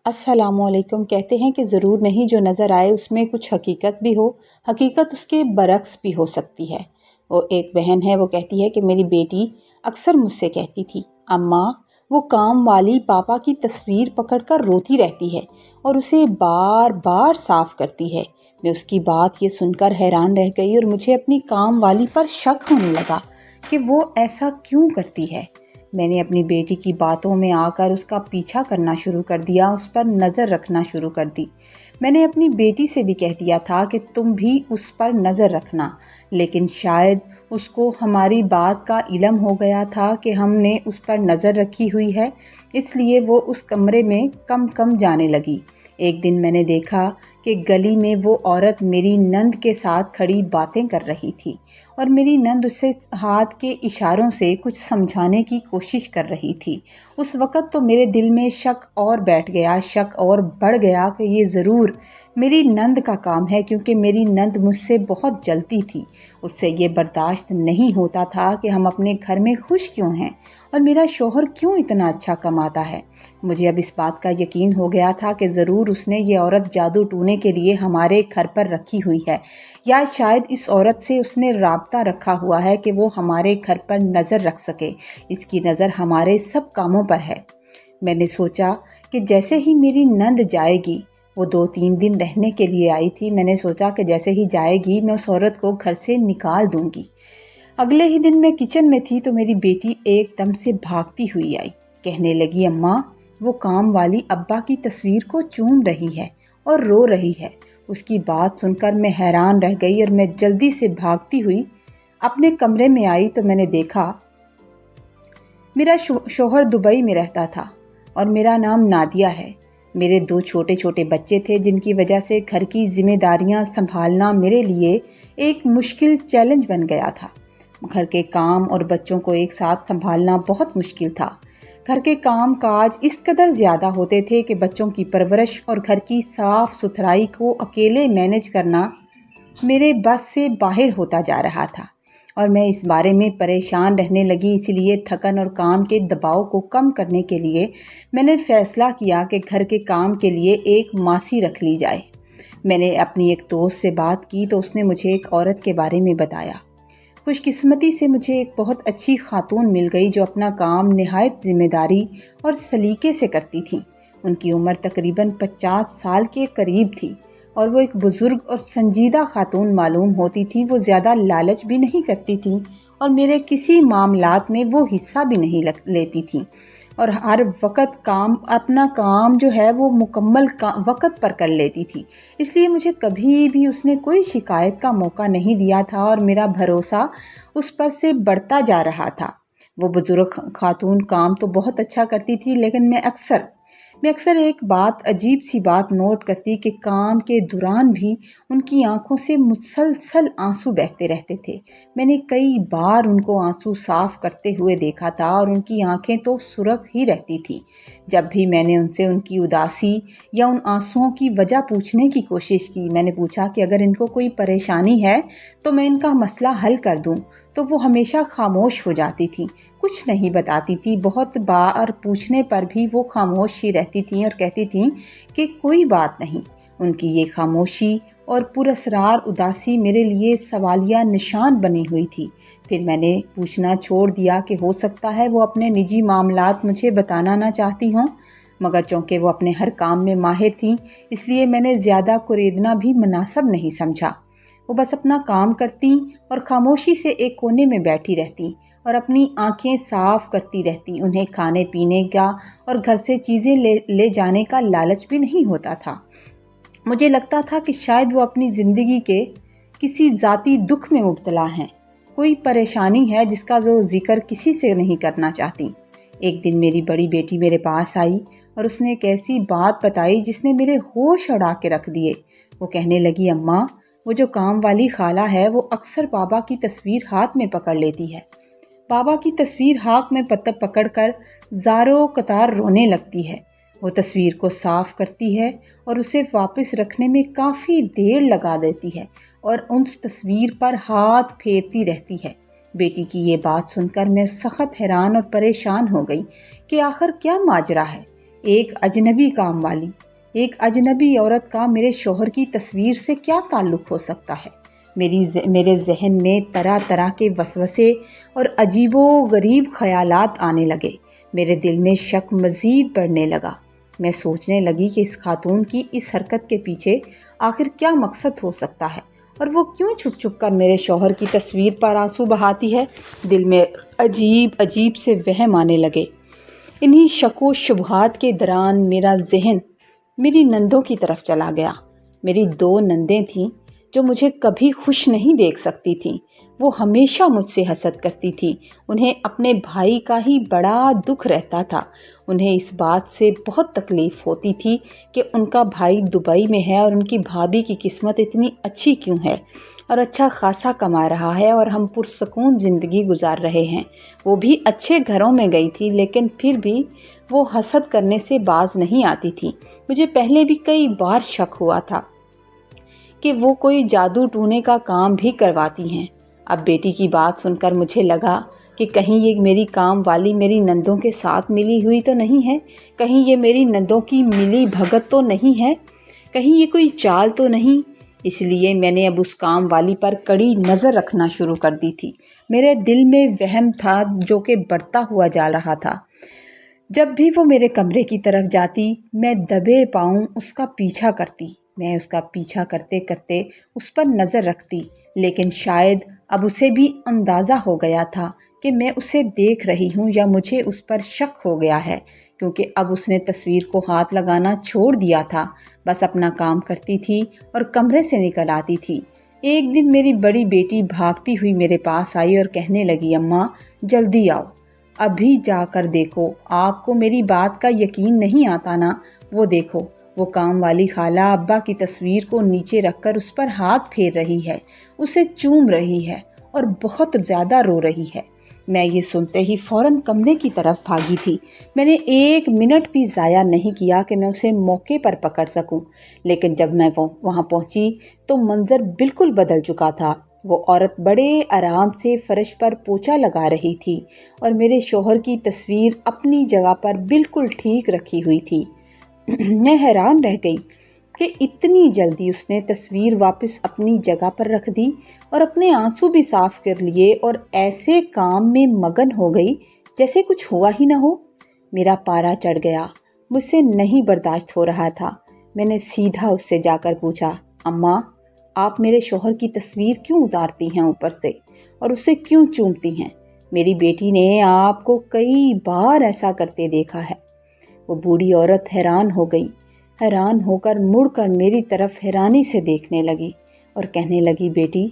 السلام علیکم۔ کہتے ہیں کہ ضرور نہیں جو نظر آئے اس میں کچھ حقیقت بھی ہو، حقیقت اس کے برعکس بھی ہو سکتی ہے۔ وہ ایک بہن ہے، وہ کہتی ہے کہ میری بیٹی اکثر مجھ سے کہتی تھی، اماں وہ کام والی پاپا کی تصویر پکڑ کر روتی رہتی ہے اور اسے بار بار صاف کرتی ہے۔ میں اس کی بات یہ سن کر حیران رہ گئی اور مجھے اپنی کام والی پر شک ہونے لگا کہ وہ ایسا کیوں کرتی ہے۔ میں نے اپنی بیٹی کی باتوں میں آ کر اس کا پیچھا کرنا شروع کر دیا، اس پر نظر رکھنا شروع کر دی۔ میں نے اپنی بیٹی سے بھی کہہ دیا تھا کہ تم بھی اس پر نظر رکھنا، لیکن شاید اس کو ہماری بات کا علم ہو گیا تھا کہ ہم نے اس پر نظر رکھی ہوئی ہے، اس لیے وہ اس کمرے میں کم کم جانے لگی۔ ایک دن میں نے دیکھا کہ گلی میں وہ عورت میری نند کے ساتھ کھڑی باتیں کر رہی تھی اور میری نند اسے ہاتھ کے اشاروں سے کچھ سمجھانے کی کوشش کر رہی تھی۔ اس وقت تو میرے دل میں شک اور بیٹھ گیا، شک اور بڑھ گیا کہ یہ ضرور میری نند کا کام ہے، کیونکہ میری نند مجھ سے بہت جلتی تھی۔ اس سے یہ برداشت نہیں ہوتا تھا کہ ہم اپنے گھر میں خوش کیوں ہیں اور میرا شوہر کیوں اتنا اچھا کماتا ہے۔ مجھے اب اس بات کا یقین ہو گیا تھا کہ ضرور اس نے یہ عورت جادو ٹونے کے لیے ہمارے گھر پر رکھی ہوئی ہے، یا شاید اس عورت سے اس نے رابطہ رکھا ہوا ہے کہ وہ ہمارے گھر پر نظر رکھ سکے۔ اس کی نظر ہمارے سب کاموں پر ہے۔ میں نے سوچا کہ جیسے ہی میری نند جائے گی، وہ 2-3 دن رہنے کے لیے آئی تھی، میں نے سوچا کہ جیسے ہی جائے گی میں اس عورت کو گھر سے نکال دوں گی۔ اگلے ہی دن میں کچن میں تھی تو میری بیٹی ایک دم سے بھاگتی ہوئی آئی، کہنے لگی، اماں وہ کام والی ابا کی تصویر کو چوم رہی ہے اور رو رہی ہے۔ اس کی بات سن کر میں حیران رہ گئی اور میں جلدی سے بھاگتی ہوئی اپنے کمرے میں آئی تو میں نے دیکھا میرا شوہر دبئی میں رہتا تھا اور میرا نام نادیہ ہے۔ میرے 2 چھوٹے چھوٹے بچے تھے جن کی وجہ سے گھر کی ذمہ داریاں سنبھالنا میرے لیے ایک مشکل چیلنج بن گیا تھا۔ گھر کے کام اور بچوں کو ایک ساتھ سنبھالنا بہت مشکل تھا۔ گھر کے کام کاج اس قدر زیادہ ہوتے تھے کہ بچوں کی پرورش اور گھر کی صاف ستھرائی کو اکیلے مینج کرنا میرے بس سے باہر ہوتا جا رہا تھا اور میں اس بارے میں پریشان رہنے لگی۔ اسی لیے تھکن اور کام کے دباؤ کو کم کرنے کے لیے میں نے فیصلہ کیا کہ گھر کے کام کے لیے ایک ماسی رکھ لی جائے۔ میں نے اپنی ایک دوست سے بات کی تو اس نے مجھے ایک عورت کے بارے میں بتایا۔ خوش قسمتی سے مجھے ایک بہت اچھی خاتون مل گئی جو اپنا کام نہایت ذمہ داری اور سلیقے سے کرتی تھیں۔ ان کی عمر تقریباً 50 سال کے قریب تھی اور وہ ایک بزرگ اور سنجیدہ خاتون معلوم ہوتی تھی۔ وہ زیادہ لالچ بھی نہیں کرتی تھیں اور میرے کسی معاملات میں وہ حصہ بھی نہیں لیتی تھیں اور ہر وقت اپنا کام جو ہے وہ مکمل وقت پر کر لیتی تھی۔ اس لیے مجھے کبھی بھی اس نے کوئی شکایت کا موقع نہیں دیا تھا اور میرا بھروسہ اس پر سے بڑھتا جا رہا تھا۔ وہ بزرگ خاتون کام تو بہت اچھا کرتی تھی، لیکن میں اکثر ایک عجیب سی بات نوٹ کرتی کہ کام کے دوران بھی ان کی آنکھوں سے مسلسل آنسو بہتے رہتے تھے۔ میں نے کئی بار ان کو آنسو صاف کرتے ہوئے دیکھا تھا اور ان کی آنکھیں تو سرخ ہی رہتی تھیں۔ جب بھی میں نے ان سے ان کی اداسی یا ان آنسوؤں کی وجہ پوچھنے کی کوشش کی، میں نے پوچھا کہ اگر ان کو کوئی پریشانی ہے تو میں ان کا مسئلہ حل کر دوں، تو وہ ہمیشہ خاموش ہو جاتی تھیں، کچھ نہیں بتاتی تھی۔ بہت بار پوچھنے پر بھی وہ خاموش ہی رہتی تھیں اور کہتی تھیں کہ کوئی بات نہیں۔ ان کی یہ خاموشی اور پراسرار اداسی میرے لیے سوالیہ نشان بنی ہوئی تھی۔ پھر میں نے پوچھنا چھوڑ دیا کہ ہو سکتا ہے وہ اپنے نجی معاملات مجھے بتانا نہ چاہتی ہوں، مگر چونکہ وہ اپنے ہر کام میں ماہر تھیں اس لیے میں نے زیادہ کریدنا بھی مناسب نہیں سمجھا۔ وہ بس اپنا کام کرتی اور خاموشی سے ایک کونے میں بیٹھی رہتی اور اپنی آنکھیں صاف کرتی رہتی۔ انہیں کھانے پینے کا اور گھر سے چیزیں لے جانے کا لالچ بھی نہیں ہوتا تھا۔ مجھے لگتا تھا کہ شاید وہ اپنی زندگی کے کسی ذاتی دکھ میں مبتلا ہیں، کوئی پریشانی ہے جس کا وہ ذکر کسی سے نہیں کرنا چاہتی۔ ایک دن میری بڑی بیٹی میرے پاس آئی اور اس نے ایک ایسی بات بتائی جس نے میرے ہوش اڑا کے رکھ دیے۔ وہ کہنے لگی، اماں وہ جو کام والی خالہ ہے وہ اکثر بابا کی تصویر ہاتھ میں پکڑ لیتی ہے۔ بابا کی تصویر ہاتھ میں پکڑ کر زاروں قطار رونے لگتی ہے۔ وہ تصویر کو صاف کرتی ہے اور اسے واپس رکھنے میں کافی دیر لگا دیتی ہے اور اس تصویر پر ہاتھ پھیرتی رہتی ہے۔ بیٹی کی یہ بات سن کر میں سخت حیران اور پریشان ہو گئی کہ آخر کیا ماجرا ہے۔ ایک اجنبی کام والی، ایک اجنبی عورت کا میرے شوہر کی تصویر سے کیا تعلق ہو سکتا ہے؟ میرے ذہن میں طرح طرح کے وسوسے اور عجیب و غریب خیالات آنے لگے۔ میرے دل میں شک مزید بڑھنے لگا۔ میں سوچنے لگی کہ اس خاتون کی اس حرکت کے پیچھے آخر کیا مقصد ہو سکتا ہے، اور وہ کیوں چھپ چھپ کر میرے شوہر کی تصویر پر آنسو بہاتی ہے؟ دل میں عجیب عجیب سے وہم آنے لگے۔ انہی شک و شبہات کے دوران میرا ذہن میری نندوں کی طرف چلا گیا۔ میری 2 نندیں تھیں جو مجھے کبھی خوش نہیں دیکھ سکتی تھیں۔ وہ ہمیشہ مجھ سے حسد کرتی تھیں۔ انہیں اپنے بھائی کا ہی بڑا دکھ رہتا تھا۔ انہیں اس بات سے بہت تکلیف ہوتی تھی کہ ان کا بھائی دبئی میں ہے اور ان کی بھابھی کی قسمت اتنی اچھی کیوں ہے اور اچھا خاصا کما رہا ہے اور ہم پرسکون زندگی گزار رہے ہیں۔ وہ بھی اچھے گھروں میں گئی تھی، لیکن پھر بھی وہ حسد کرنے سے باز نہیں آتی تھی۔ مجھے پہلے بھی کئی بار شک ہوا تھا کہ وہ کوئی جادو ٹونے کا کام بھی کرواتی ہیں۔ اب بیٹی کی بات سن کر مجھے لگا کہ کہیں یہ میری کام والی میری نندوں کے ساتھ ملی ہوئی تو نہیں ہے، کہیں یہ میری نندوں کی ملی بھگت تو نہیں ہے، کہیں یہ کوئی چال تو نہیں۔ اس لیے میں نے اب اس کام والی پر کڑی نظر رکھنا شروع کر دی تھی۔ میرے دل میں وہم تھا جو کہ بڑھتا ہوا جا رہا تھا۔ جب بھی وہ میرے کمرے کی طرف جاتی، میں دبے پاؤں اس کا پیچھا کرتی۔ میں اس کا پیچھا کرتے کرتے اس پر نظر رکھتی، لیکن شاید اب اسے بھی اندازہ ہو گیا تھا کہ میں اسے دیکھ رہی ہوں، یا مجھے اس پر شک ہو گیا ہے، کیونکہ اب اس نے تصویر کو ہاتھ لگانا چھوڑ دیا تھا۔ بس اپنا کام کرتی تھی اور کمرے سے نکل آتی تھی۔ ایک دن میری بڑی بیٹی بھاگتی ہوئی میرے پاس آئی اور کہنے لگی، اماں جلدی آؤ، ابھی جا کر دیکھو، آپ کو میری بات کا یقین نہیں آتا نا؟ وہ دیکھو، وہ کام والی خالہ ابا کی تصویر کو نیچے رکھ کر اس پر ہاتھ پھیر رہی ہے، اسے چوم رہی ہے اور بہت زیادہ رو رہی ہے۔ میں یہ سنتے ہی فوراً کمرے کی طرف بھاگی تھی۔ میں نے 1 منٹ بھی ضائع نہیں کیا کہ میں اسے موقع پر پکڑ سکوں، لیکن جب میں وہاں پہنچی تو منظر بالکل بدل چکا تھا۔ وہ عورت بڑے آرام سے فرش پر پوچھا لگا رہی تھی اور میرے شوہر کی تصویر اپنی جگہ پر بالکل ٹھیک رکھی ہوئی تھی۔ میں حیران رہ گئی کہ اتنی جلدی اس نے تصویر واپس اپنی جگہ پر رکھ دی اور اپنے آنسو بھی صاف کر لیے اور ایسے کام میں مگن ہو گئی جیسے کچھ ہوا ہی نہ ہو۔ میرا پارا چڑھ گیا، مجھ سے نہیں برداشت ہو رہا تھا۔ میں نے سیدھا اس سے جا کر پوچھا، اماں آپ میرے شوہر کی تصویر کیوں اتارتی ہیں اوپر سے اور اسے کیوں چومتی ہیں؟ میری بیٹی نے آپ کو کئی بار ایسا کرتے دیکھا ہے۔ وہ بوڑھی عورت حیران ہو گئی، حیران ہو کر مڑ کر میری طرف حیرانی سے دیکھنے لگی اور کہنے لگی، بیٹی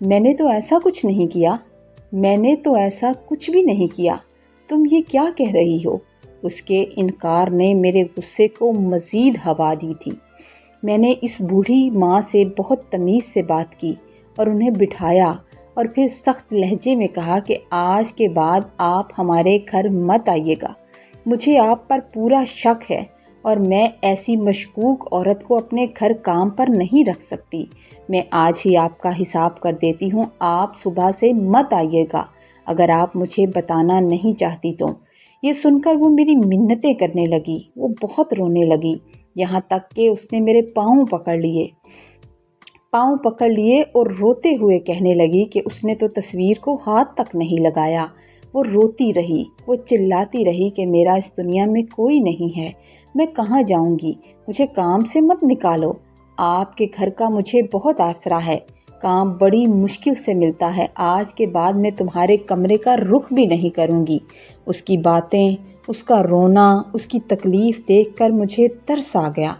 میں نے تو ایسا کچھ نہیں کیا، میں نے تو ایسا کچھ بھی نہیں کیا، تم یہ کیا کہہ رہی ہو؟ اس کے انکار نے میرے غصے کو مزید ہوا دی تھی۔ میں نے اس بوڑھی ماں سے بہت تمیز سے بات کی اور انہیں بٹھایا اور پھر سخت لہجے میں کہا کہ آج کے بعد آپ ہمارے گھر مت آئیے گا۔ مجھے آپ پر پورا شک ہے اور میں ایسی مشکوک عورت کو اپنے گھر کام پر نہیں رکھ سکتی۔ میں آج ہی آپ کا حساب کر دیتی ہوں، آپ صبح سے مت آئیے گا اگر آپ مجھے بتانا نہیں چاہتی تو۔ یہ سن کر وہ میری منتیں کرنے لگی، وہ بہت رونے لگی، یہاں تک کہ اس نے میرے پاؤں پکڑ لیے اور روتے ہوئے کہنے لگی کہ اس نے تو تصویر کو ہاتھ تک نہیں لگایا۔ وہ روتی رہی، وہ چلاتی رہی کہ میرا اس دنیا میں کوئی نہیں ہے، میں کہاں جاؤں گی، مجھے کام سے مت نکالو، آپ کے گھر کا مجھے بہت آسرا ہے، کام بڑی مشکل سے ملتا ہے، آج کے بعد میں تمہارے کمرے کا رخ بھی نہیں کروں گی۔ اس کی باتیں، اس کا رونا، اس کی تکلیف دیکھ کر مجھے ترس آ گیا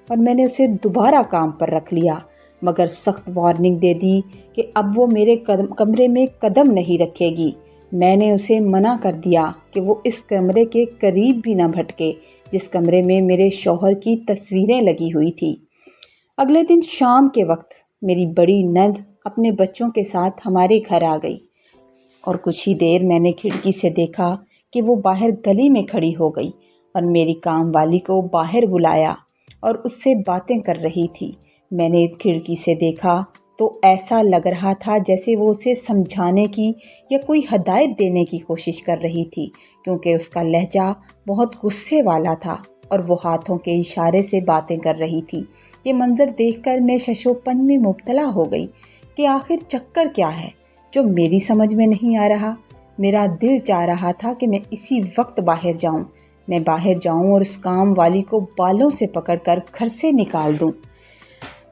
اور میں نے اسے دوبارہ کام پر رکھ لیا، مگر سخت وارننگ دے دی کہ اب وہ میرے کمرے میں قدم نہیں رکھے گی۔ میں نے اسے منع کر دیا کہ وہ اس کمرے کے قریب بھی نہ بھٹکے جس کمرے میں میرے شوہر کی تصویریں لگی ہوئی تھی۔ اگلے دن شام کے وقت میری بڑی نند اپنے بچوں کے ساتھ ہمارے گھر آ گئی اور کچھ ہی دیر میں نے کھڑکی سے دیکھا کہ وہ باہر گلی میں کھڑی ہو گئی اور میری کام والی کو باہر بلایا اور اس سے باتیں کر رہی تھی۔ میں نے کھڑکی سے دیکھا تو ایسا لگ رہا تھا جیسے وہ اسے سمجھانے کی یا کوئی ہدایت دینے کی کوشش کر رہی تھی، کیونکہ اس کا لہجہ بہت غصے والا تھا۔ اور وہ ہاتھوں کے اشارے سے باتیں کر رہی تھی۔ یہ منظر دیکھ کر میں ششوپن میں مبتلا ہو گئی کہ آخر چکر کیا ہے جو میری سمجھ میں نہیں آ رہا۔ میرا دل چاہ رہا تھا کہ میں اسی وقت باہر جاؤں، اور اس کام والی کو بالوں سے پکڑ کر گھر سے نکال دوں۔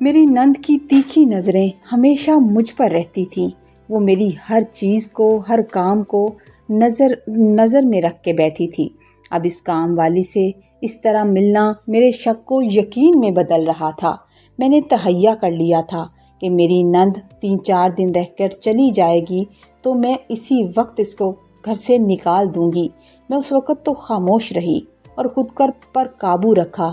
میری نند کی تیکھی نظریں ہمیشہ مجھ پر رہتی تھیں۔ وہ میری ہر چیز کو، ہر کام کو نظر میں رکھ کے بیٹھی تھی۔ اب اس کام والی سے اس طرح ملنا میرے شک کو یقین میں بدل رہا تھا۔ میں نے تہیہ کر لیا تھا کہ میری نند 3-4 دن رہ کر چلی جائے گی تو میں اسی وقت اس کو گھر سے نکال دوں گی۔ میں اس وقت تو خاموش رہی اور خود پر قابو رکھا،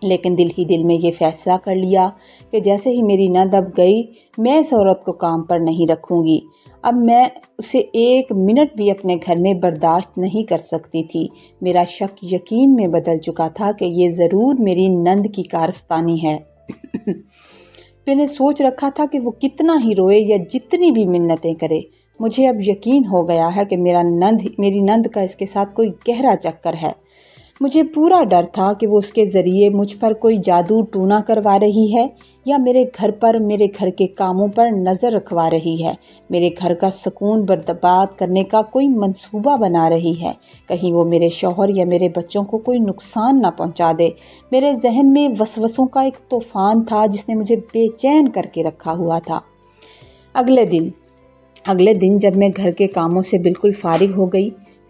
لیکن دل ہی دل میں یہ فیصلہ کر لیا کہ جیسے ہی میری نند اب گئی، میں اس عورت کو کام پر نہیں رکھوں گی۔ اب میں اسے 1 منٹ بھی اپنے گھر میں برداشت نہیں کر سکتی تھی۔ میرا شک یقین میں بدل چکا تھا کہ یہ ضرور میری نند کی کارستانی ہے۔ میں نے سوچ رکھا تھا کہ وہ کتنا ہی روئے یا جتنی بھی منتیں کرے، مجھے اب یقین ہو گیا ہے کہ میری نند کا اس کے ساتھ کوئی گہرا چکر ہے۔ مجھے پورا ڈر تھا کہ وہ اس کے ذریعے مجھ پر کوئی جادو ٹونا کروا رہی ہے یا میرے گھر کے کاموں پر نظر رکھوا رہی ہے، میرے گھر کا سکون برباد کرنے کا کوئی منصوبہ بنا رہی ہے۔ کہیں وہ میرے شوہر یا میرے بچوں کو کوئی نقصان نہ پہنچا دے۔ میرے ذہن میں وسوسوں کا ایک طوفان تھا جس نے مجھے بے چین کر کے رکھا ہوا تھا۔ اگلے دن جب میں گھر کے کاموں سے بالکل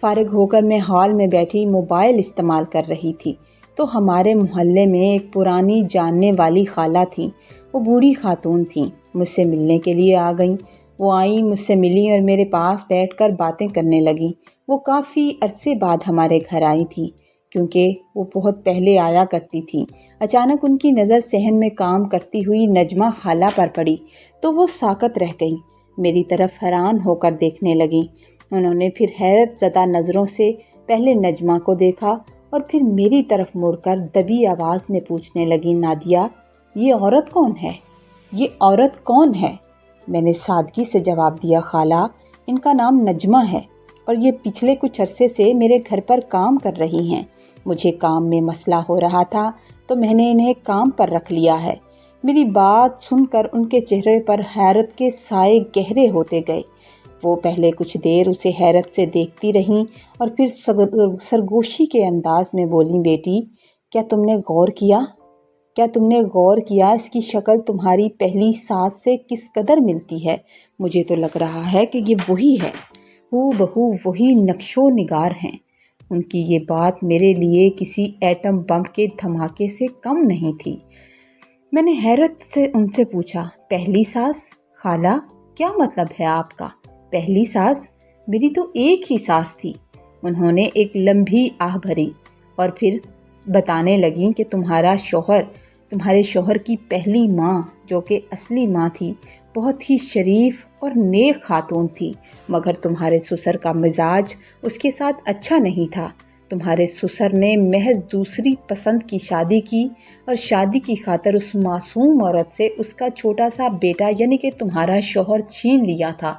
فارغ ہو کر میں ہال میں بیٹھی موبائل استعمال کر رہی تھی تو ہمارے محلے میں ایک پرانی جاننے والی خالہ تھیں۔ وہ بوڑھی خاتون تھیں، مجھ سے ملنے کے لیے آ گئیں۔ وہ آئیں، مجھ سے ملیں اور میرے پاس بیٹھ کر باتیں کرنے لگیں۔ وہ کافی عرصے بعد ہمارے گھر آئی تھیں کیونکہ وہ بہت پہلے آیا کرتی تھیں۔ اچانک ان کی نظر صحن میں کام کرتی ہوئی نجمہ خالہ پر پڑی تو وہ ساکت رہ گئیں، میری طرف حیران ہو کر دیکھنے لگیں۔ انہوں نے پھر حیرت زدہ نظروں سے پہلے نجمہ کو دیکھا اور پھر میری طرف مڑ کر دبی آواز میں پوچھنے لگی، نادیہ، یہ عورت کون ہے؟ میں نے سادگی سے جواب دیا، خالہ، ان کا نام نجمہ ہے اور یہ پچھلے کچھ عرصے سے میرے گھر پر کام کر رہی ہیں۔ مجھے کام میں مسئلہ ہو رہا تھا تو میں نے انہیں کام پر رکھ لیا ہے۔ میری بات سن کر ان کے چہرے پر حیرت کے سائے گہرے ہوتے گئے۔ وہ پہلے کچھ دیر اسے حیرت سے دیکھتی رہیں اور پھر سرگوشی کے انداز میں بولیں، بیٹی، کیا تم نے غور کیا اس کی شکل تمہاری پہلی ساس سے کس قدر ملتی ہے؟ مجھے تو لگ رہا ہے کہ یہ وہی ہے، ہو بہو وہی نقش و نگار ہیں۔ ان کی یہ بات میرے لیے کسی ایٹم بم کے دھماکے سے کم نہیں تھی۔ میں نے حیرت سے ان سے پوچھا، پہلی ساس؟ خالہ، کیا مطلب ہے آپ کا؟ پہلی ساس؟ میری تو ایک ہی ساس تھی۔ انہوں نے ایک لمبی آہ بھری اور پھر بتانے لگیں کہ تمہارے شوہر کی پہلی ماں، جو کہ اصلی ماں تھی، بہت ہی شریف اور نیک خاتون تھی، مگر تمہارے سسر کا مزاج اس کے ساتھ اچھا نہیں تھا۔ تمہارے سسر نے محض دوسری پسند کی شادی کی اور شادی کی خاطر اس معصوم عورت سے اس کا چھوٹا سا بیٹا یعنی کہ تمہارا شوہر چھین لیا تھا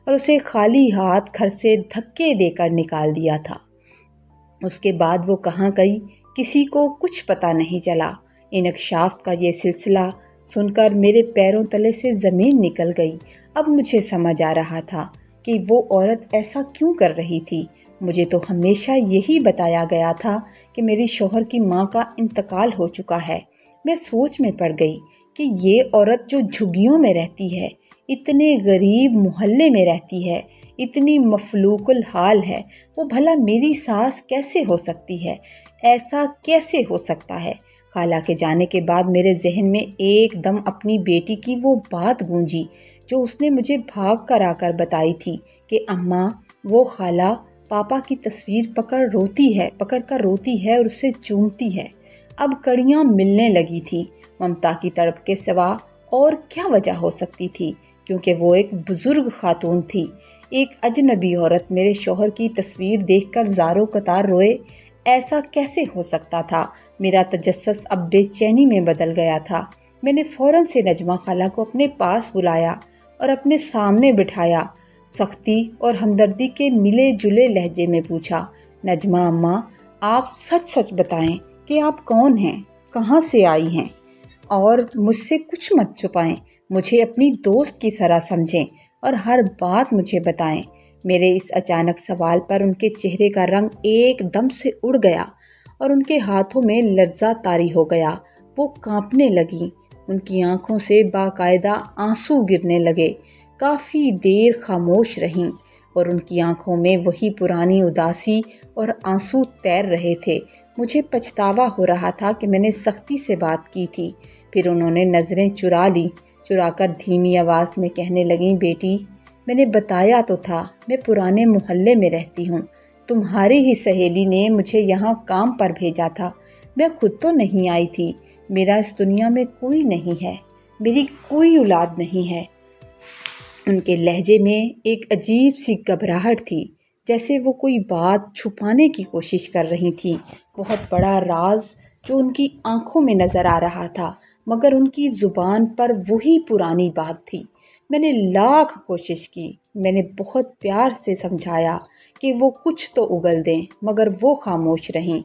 اور اسے خالی ہاتھ گھر سے دھکے دے کر نکال دیا تھا۔ اس کے بعد وہ کہاں گئی، کسی کو کچھ پتہ نہیں چلا۔ انکشاف کا یہ سلسلہ سن کر میرے پیروں تلے سے زمین نکل گئی۔ اب مجھے سمجھ آ رہا تھا کہ وہ عورت ایسا کیوں کر رہی تھی۔ مجھے تو ہمیشہ یہی بتایا گیا تھا کہ میری شوہر کی ماں کا انتقال ہو چکا ہے۔ میں سوچ میں پڑ گئی کہ یہ عورت جو جھگیوں میں رہتی ہے، اتنے غریب محلے میں رہتی ہے، اتنی مفلوق الحال ہے، وہ بھلا میری ساس کیسے ہو سکتی ہے؟ ایسا کیسے ہو سکتا ہے؟ خالہ کے جانے کے بعد میرے ذہن میں ایک دم اپنی بیٹی کی وہ بات گونجی جو اس نے مجھے بھاگ کر آ کر بتائی تھی کہ اماں، وہ خالہ پاپا کی تصویر پکڑ کر روتی ہے اور اسے چومتی ہے۔ اب کڑیاں ملنے لگی تھی۔ ممتا کی تڑپ کے سوا اور کیا وجہ ہو سکتی تھی؟ کیونکہ وہ ایک بزرگ خاتون تھی۔ ایک اجنبی عورت میرے شوہر کی تصویر دیکھ کر زاروں قطار روئے، ایسا کیسے ہو سکتا تھا؟ میرا تجسس اب بے چینی میں بدل گیا تھا۔ میں نے فوراً سے نجمہ خالہ کو اپنے پاس بلایا اور اپنے سامنے بٹھایا۔ سختی اور ہمدردی کے ملے جلے لہجے میں پوچھا، نجمہ اماں، آپ سچ سچ بتائیں کہ آپ کون ہیں، کہاں سے آئی ہیں، اور مجھ سے کچھ مت چھپائیں۔ مجھے اپنی دوست کی طرح سمجھیں اور ہر بات مجھے بتائیں۔ میرے اس اچانک سوال پر ان کے چہرے کا رنگ ایک دم سے اڑ گیا اور ان کے ہاتھوں میں لرزہ طاری ہو گیا۔ وہ کانپنے لگیں، ان کی آنکھوں سے باقاعدہ آنسو گرنے لگے۔ کافی دیر خاموش رہیں اور ان کی آنکھوں میں وہی پرانی اداسی اور آنسو تیر رہے تھے۔ مجھے پچھتاوا ہو رہا تھا کہ میں نے سختی سے بات کی تھی۔ پھر انہوں نے نظریں چرا کر دھیمی آواز میں کہنے لگیں، بیٹی، میں نے بتایا تو تھا، میں پرانے محلے میں رہتی ہوں۔ تمہاری ہی سہیلی نے مجھے یہاں کام پر بھیجا تھا، میں خود تو نہیں آئی تھی۔ میرا اس دنیا میں کوئی نہیں ہے، میری کوئی اولاد نہیں ہے۔ ان کے لہجے میں ایک عجیب سی گھبراہٹ تھی، جیسے وہ کوئی بات چھپانے کی کوشش کر رہی تھیں۔ بہت بڑا راز جو ان کی آنکھوں میں نظر آ رہا تھا، مگر ان کی زبان پر وہی پرانی بات تھی۔ میں نے لاکھ کوشش کی، میں نے بہت پیار سے سمجھایا کہ وہ کچھ تو اگل دیں، مگر وہ خاموش رہیں۔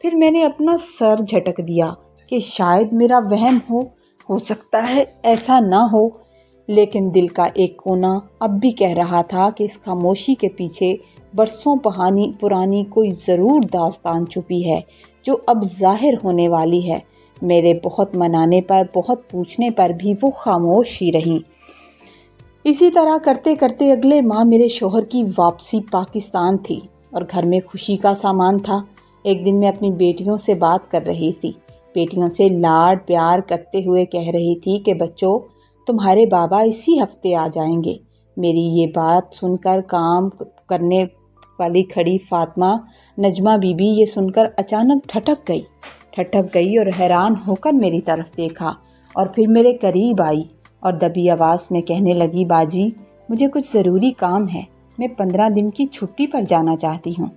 پھر میں نے اپنا سر جھٹک دیا کہ شاید میرا وہم ہو سکتا ہے ایسا نہ ہو، لیکن دل کا ایک کونا اب بھی کہہ رہا تھا کہ اس خاموشی کے پیچھے برسوں پرانی کوئی ضرور داستان چھپی ہے جو اب ظاہر ہونے والی ہے۔ میرے بہت منانے پر، بہت پوچھنے پر بھی وہ خاموش ہی رہیں۔ اسی طرح کرتے کرتے اگلے ماہ میرے شوہر کی واپسی پاکستان تھی اور گھر میں خوشی کا سامان تھا۔ ایک دن میں اپنی بیٹیوں سے بات کر رہی تھی، بیٹیوں سے لاڈ پیار کرتے ہوئے کہہ رہی تھی کہ بچوں، تمہارے بابا اسی ہفتے آ جائیں گے۔ میری یہ بات سن کر کام کرنے والی کھڑی فاطمہ نجمہ بی بی یہ سن کر اچانک ٹھٹک گئی اور حیران ہو کر میری طرف دیکھا اور پھر میرے قریب آئی اور دبی آواز میں کہنے لگی، باجی، مجھے کچھ ضروری کام ہے، میں 15 دن کی چھٹی پر جانا چاہتی ہوں۔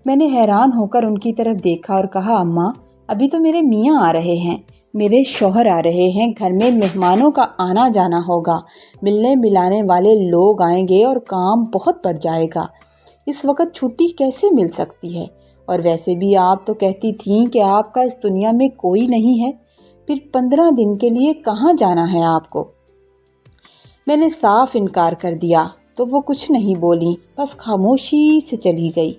میں نے حیران ہو کر ان کی طرف دیکھا اور کہا، اماں، ابھی تو میرے میاں آ رہے ہیں، میرے شوہر آ رہے ہیں، گھر میں مہمانوں کا آنا جانا ہوگا، ملنے ملانے والے لوگ آئیں گے اور کام بہت بڑھ جائے گا۔ اس وقت چھٹی کیسے مل سکتی ہے؟ اور ویسے بھی آپ تو کہتی تھیں کہ آپ کا اس دنیا میں کوئی نہیں ہے، پھر 15 دن کے لیے کہاں جانا ہے آپ کو؟ میں نے صاف انکار کر دیا تو وہ کچھ نہیں بولی، بس خاموشی سے چلی گئی۔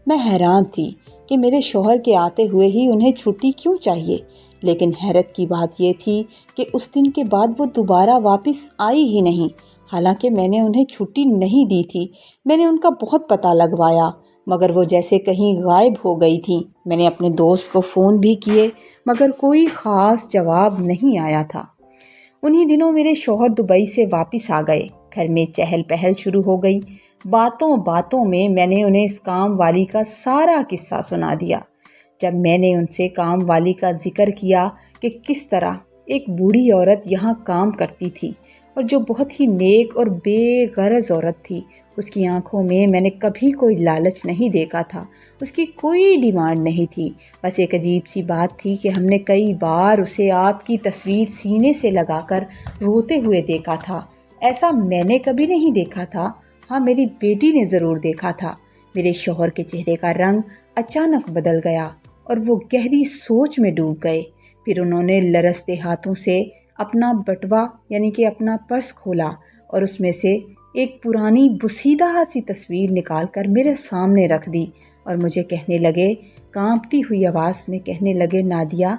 میں حیران تھی کہ میرے شوہر کے آتے ہوئے ہی انہیں چھٹی کیوں چاہیے، لیکن حیرت کی بات یہ تھی کہ اس دن کے بعد وہ دوبارہ واپس آئی ہی نہیں۔ حالانکہ میں نے انہیں چھٹی نہیں دی تھی، میں نے ان کا بہت پتہ لگوایا، مگر وہ جیسے کہیں غائب ہو گئی تھیں۔ میں نے اپنے دوست کو فون بھی کیے، مگر کوئی خاص جواب نہیں آیا تھا۔ انہی دنوں میرے شوہر دبئی سے واپس آ گئے۔ گھر میں چہل پہل شروع ہو گئی۔ باتوں میں نے انہیں اس کام والی کا سارا قصہ سنا دیا۔ جب میں نے ان سے کام والی کا ذکر کیا کہ کس طرح ایک بوڑھی عورت یہاں کام کرتی تھی اور جو بہت ہی نیک اور بے غرض عورت تھی، اس کی آنکھوں میں نے کبھی کوئی لالچ نہیں دیکھا تھا، اس کی کوئی ڈیمانڈ نہیں تھی، بس ایک عجیب سی بات تھی کہ ہم نے کئی بار اسے آپ کی تصویر سینے سے لگا کر روتے ہوئے دیکھا تھا۔ ایسا میں نے کبھی نہیں دیکھا تھا، ہاں میری بیٹی نے ضرور دیکھا تھا۔ میرے شوہر کے چہرے کا رنگ اچانک بدل گیا اور وہ گہری سوچ میں ڈوب گئے۔ پھر انہوں نے لرزتے ہاتھوں سے اپنا بٹوا یعنی کہ اپنا پرس کھولا اور اس میں سے ایک پرانی بوسیدہ سی تصویر نکال کر میرے سامنے رکھ دی اور مجھے کہنے لگے، کانپتی ہوئی آواز میں کہنے لگے، نادیہ،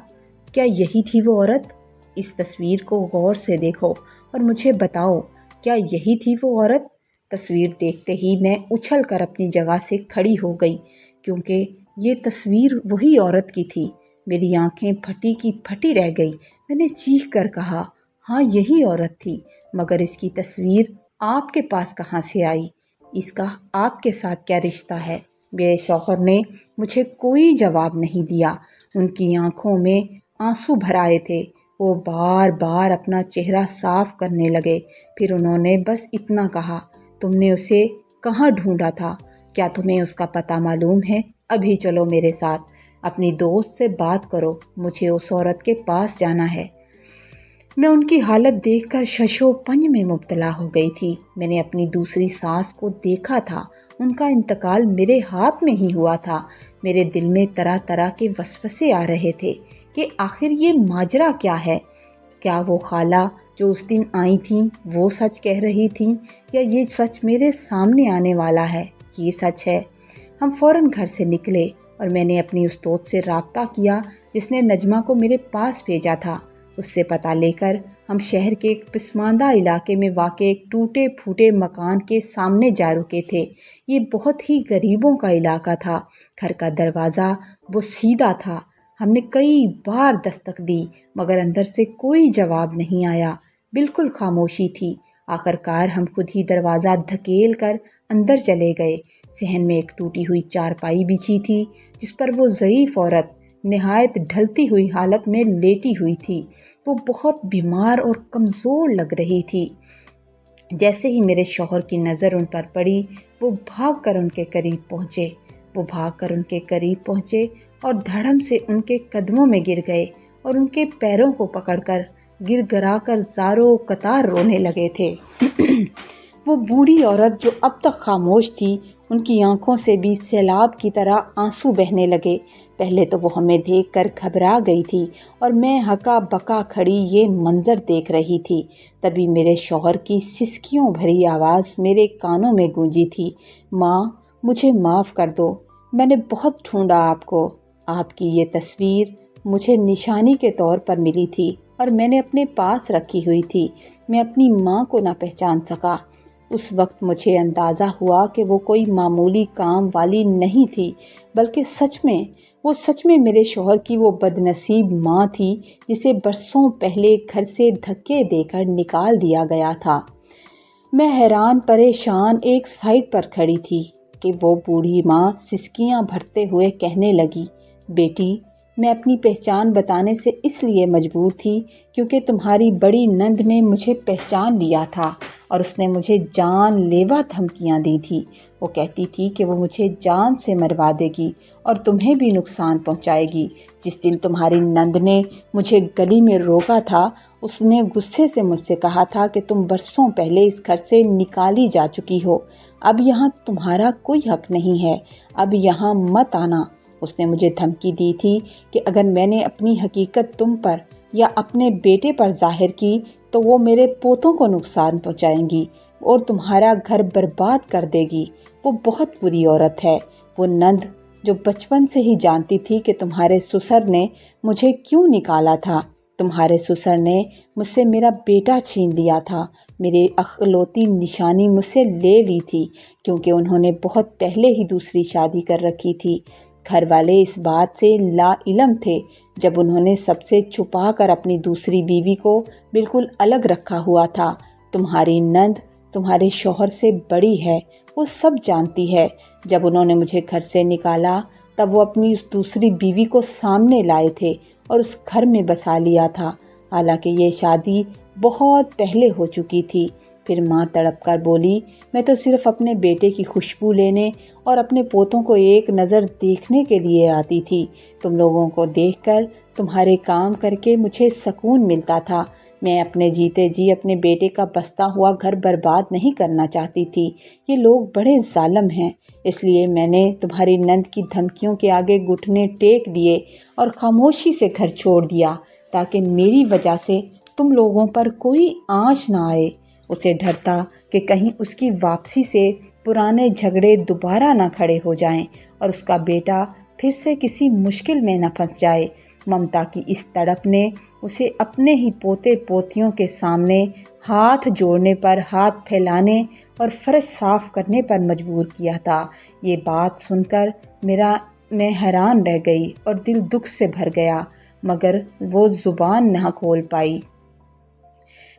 کیا یہی تھی وہ عورت؟ اس تصویر کو غور سے دیکھو اور مجھے بتاؤ، کیا یہی تھی وہ عورت؟ تصویر دیکھتے ہی میں اچھل کر اپنی جگہ سے کھڑی ہو گئی، کیونکہ یہ تصویر وہی عورت کی تھی۔ میری آنکھیں پھٹی کی پھٹی رہ گئی۔ میں نے چیخ کر کہا، ہاں یہی عورت تھی، مگر اس کی تصویر آپ کے پاس کہاں سے آئی؟ اس کا آپ کے ساتھ کیا رشتہ ہے؟ میرے شوہر نے مجھے کوئی جواب نہیں دیا۔ ان کی آنکھوں میں آنسو بھر آئے تھے۔ وہ بار بار اپنا چہرہ صاف کرنے لگے۔ پھر انہوں نے بس اتنا کہا، تم نے اسے کہاں ڈھونڈا تھا؟ کیا تمہیں اس کا پتہ معلوم ہے؟ ابھی چلو میرے ساتھ، اپنی دوست سے بات کرو، مجھے اس عورت کے پاس جانا ہے۔ میں ان کی حالت دیکھ کر ششو پنج میں مبتلا ہو گئی تھی۔ میں نے اپنی دوسری ساس کو دیکھا تھا، ان کا انتقال میرے ہاتھ میں ہی ہوا تھا۔ میرے دل میں طرح طرح کے وسوسے آ رہے تھے کہ آخر یہ ماجرا کیا ہے؟ کیا وہ خالہ جو اس دن آئی تھیں وہ سچ کہہ رہی تھیں، یا یہ سچ میرے سامنے آنے والا ہے؟ یہ سچ ہے۔ ہم فوراً گھر سے نکلے اور میں نے اپنی اس دوست سے رابطہ کیا جس نے نجمہ کو میرے پاس بھیجا تھا۔ اس سے پتہ لے کر ہم شہر کے ایک پسماندہ علاقے میں واقع ایک ٹوٹے پھوٹے مکان کے سامنے جا رکے تھے۔ یہ بہت ہی غریبوں کا علاقہ تھا۔ گھر کا دروازہ وہ سیدھا تھا۔ ہم نے کئی بار دستک دی مگر اندر سے کوئی جواب نہیں آیا، بالکل خاموشی تھی۔ آخرکار ہم خود ہی دروازہ دھکیل کر اندر چلے گئے۔ صحن میں ایک ٹوٹی ہوئی چارپائی بچھی تھی جس پر وہ ضعیف عورت نہایت ڈھلتی ہوئی حالت میں لیٹی ہوئی تھی۔ وہ بہت بیمار اور کمزور لگ رہی تھی۔ جیسے ہی میرے شوہر کی نظر ان پر پڑی وہ بھاگ کر ان کے قریب پہنچے اور دھڑم سے ان کے قدموں میں گر گئے اور ان کے پیروں کو پکڑ کر گر گرا کر زاروں قطار رونے لگے تھے۔ وہ بوڑھی عورت جو اب تک خاموش تھی، ان کی آنکھوں سے بھی سیلاب کی طرح آنسو بہنے لگے۔ پہلے تو وہ ہمیں دیکھ کر گھبرا گئی تھی اور میں ہکا بکا کھڑی یہ منظر دیکھ رہی تھی۔ تبھی میرے شوہر کی سسکیوں بھری آواز میرے کانوں میں گونجی تھی، ماں مجھے معاف کر دو، میں نے بہت ڈھونڈا آپ کو، آپ کی یہ تصویر مجھے نشانی کے طور پر ملی تھی اور میں نے اپنے پاس رکھی ہوئی تھی، میں اپنی ماں کو نہ پہچان سکا۔ اس وقت مجھے اندازہ ہوا کہ وہ کوئی معمولی کام والی نہیں تھی، بلکہ سچ میں میرے شوہر کی وہ بدنصیب ماں تھی جسے برسوں پہلے گھر سے دھکے دے کر نکال دیا گیا تھا۔ میں حیران پریشان ایک سائڈ پر کھڑی تھی کہ وہ بوڑھی ماں سسکیاں بھرتے ہوئے کہنے لگی، بیٹی میں اپنی پہچان بتانے سے اس لیے مجبور تھی کیونکہ تمہاری بڑی نند نے مجھے پہچان لیا تھا اور اس نے مجھے جان لیوا دھمکیاں دی تھی۔ وہ کہتی تھی کہ وہ مجھے جان سے مروا دے گی اور تمہیں بھی نقصان پہنچائے گی۔ جس دن تمہاری نند نے مجھے گلی میں روکا تھا، اس نے غصے سے مجھ سے کہا تھا کہ تم برسوں پہلے اس گھر سے نکالی جا چکی ہو، اب یہاں تمہارا کوئی حق نہیں ہے، اب یہاں مت آنا۔ اس نے مجھے دھمکی دی تھی کہ اگر میں نے اپنی حقیقت تم پر یا اپنے بیٹے پر ظاہر کی تو وہ میرے پوتوں کو نقصان پہنچائیں گی اور تمہارا گھر برباد کر دے گی۔ وہ بہت بری عورت ہے، وہ نند جو بچپن سے ہی جانتی تھی کہ تمہارے سسر نے مجھے کیوں نکالا تھا۔ تمہارے سسر نے مجھ سے میرا بیٹا چھین لیا تھا، میری اخلوتی نشانی مجھ سے لے لی تھی کیونکہ انہوں نے بہت پہلے ہی دوسری شادی کر رکھی تھی۔ گھر والے اس بات سے لا علم تھے جب انہوں نے سب سے چھپا کر اپنی دوسری بیوی کو بالکل الگ رکھا ہوا تھا۔ تمہاری نند تمہارے شوہر سے بڑی ہے، وہ سب جانتی ہے۔ جب انہوں نے مجھے گھر سے نکالا تب وہ اپنی اس دوسری بیوی کو سامنے لائے تھے اور اس گھر میں بسا لیا تھا، حالانکہ یہ شادی بہت پہلے ہو چکی تھی۔ پھر ماں تڑپ کر بولی، میں تو صرف اپنے بیٹے کی خوشبو لینے اور اپنے پوتوں کو ایک نظر دیکھنے کے لیے آتی تھی۔ تم لوگوں کو دیکھ کر، تمہارے کام کر کے مجھے سکون ملتا تھا۔ میں اپنے جیتے جی اپنے بیٹے کا بستا ہوا گھر برباد نہیں کرنا چاہتی تھی۔ یہ لوگ بڑے ظالم ہیں، اس لیے میں نے تمہاری نند کی دھمکیوں کے آگے گھٹنے ٹیک دیے اور خاموشی سے گھر چھوڑ دیا تاکہ میری وجہ سے تم لوگوں پر کوئی آنچ نہ آئے۔ اسے ڈر تھا کہ کہیں اس کی واپسی سے پرانے جھگڑے دوبارہ نہ کھڑے ہو جائیں اور اس کا بیٹا پھر سے کسی مشکل میں نہ پھنس جائے۔ ممتا کی اس تڑپ نے اسے اپنے ہی پوتے پوتیوں کے سامنے ہاتھ جوڑنے پر، ہاتھ پھیلانے اور فرش صاف کرنے پر مجبور کیا تھا۔ یہ بات سن کر میں حیران رہ گئی اور دل دکھ سے بھر گیا، مگر وہ زبان نہ کھول پائی۔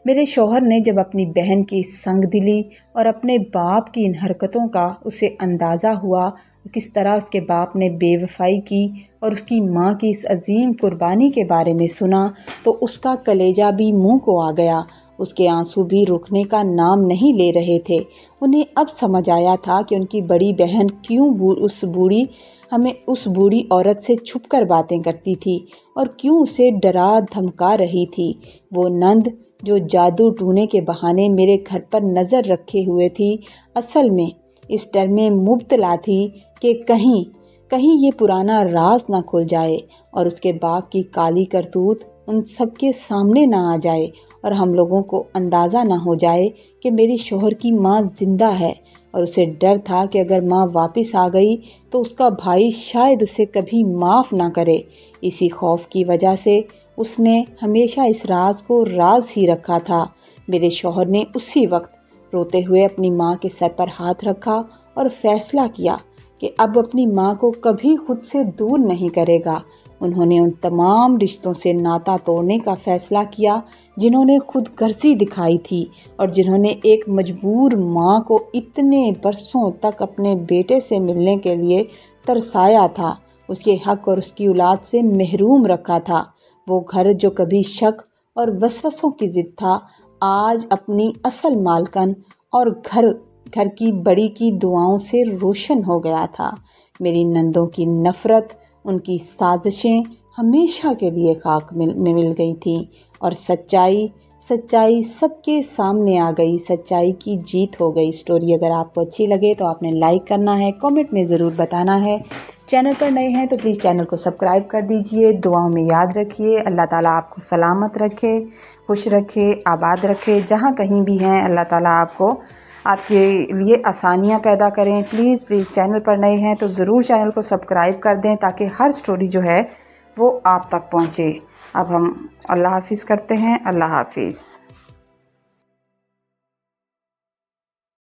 میرے شوہر نے جب اپنی بہن کی سنگ دلی اور اپنے باپ کی ان حرکتوں کا اسے اندازہ ہوا، کس طرح اس کے باپ نے بے وفائی کی اور اس کی ماں کی اس عظیم قربانی کے بارے میں سنا، تو اس کا کلیجہ بھی منہ کو آ گیا اس کے آنسو بھی رکنے کا نام نہیں لے رہے تھے۔ انہیں اب سمجھ آیا تھا کہ ان کی بڑی بہن کیوں اس بوڑھی عورت سے چھپ کر باتیں کرتی تھی اور کیوں اسے ڈرا دھمکا رہی تھی۔ وہ نند جو جادو ٹونے کے بہانے میرے گھر پر نظر رکھے ہوئے تھی، اصل میں اس ڈر میں مبتلا تھی کہ کہیں یہ پرانا راز نہ کھل جائے اور اس کے باپ کی کالی کرتوت ان سب کے سامنے نہ آ جائے اور ہم لوگوں کو اندازہ نہ ہو جائے کہ میری شوہر کی ماں زندہ ہے، اور اسے ڈر تھا کہ اگر ماں واپس آ گئی تو اس کا بھائی شاید اسے کبھی معاف نہ کرے۔ اسی خوف کی وجہ سے اس نے ہمیشہ اس راز کو راز ہی رکھا تھا۔ میرے شوہر نے اسی وقت روتے ہوئے اپنی ماں کے سر پر ہاتھ رکھا اور فیصلہ کیا کہ اب اپنی ماں کو کبھی خود سے دور نہیں کرے گا۔ انہوں نے ان تمام رشتوں سے ناتا توڑنے کا فیصلہ کیا جنہوں نے خود غرضی دکھائی تھی اور جنہوں نے ایک مجبور ماں کو اتنے برسوں تک اپنے بیٹے سے ملنے کے لیے ترسایا تھا، اس کے حق اور اس کی اولاد سے محروم رکھا تھا۔ وہ گھر جو کبھی شک اور وسوسوں کی ضد تھا، آج اپنی اصل مالکن اور گھر کی بڑی کی دعاؤں سے روشن ہو گیا تھا۔ میری نندوں کی نفرت، ان کی سازشیں ہمیشہ کے لیے خاک میں مل گئی تھیں اور سچائی سب کے سامنے آ گئی، سچائی کی جیت ہو گئی۔ اسٹوری اگر آپ کو اچھی لگے تو آپ نے لائک کرنا ہے، کامنٹ میں ضرور بتانا ہے۔ چینل پر نئے ہیں تو پلیز چینل کو سبسکرائب کر دیجئے۔ دعاؤں میں یاد رکھیے، اللہ تعالیٰ آپ کو سلامت رکھے، خوش رکھے، آباد رکھے۔ جہاں کہیں بھی ہیں اللہ تعالیٰ آپ کے لیے آسانیاں پیدا کریں۔ پلیز چینل پر نئے ہیں تو ضرور چینل کو سبسکرائب کر دیں تاکہ ہر اسٹوری جو ہے وہ آپ تک پہنچے۔ اب ہم اللہ حافظ کرتے ہیں۔ اللہ حافظ۔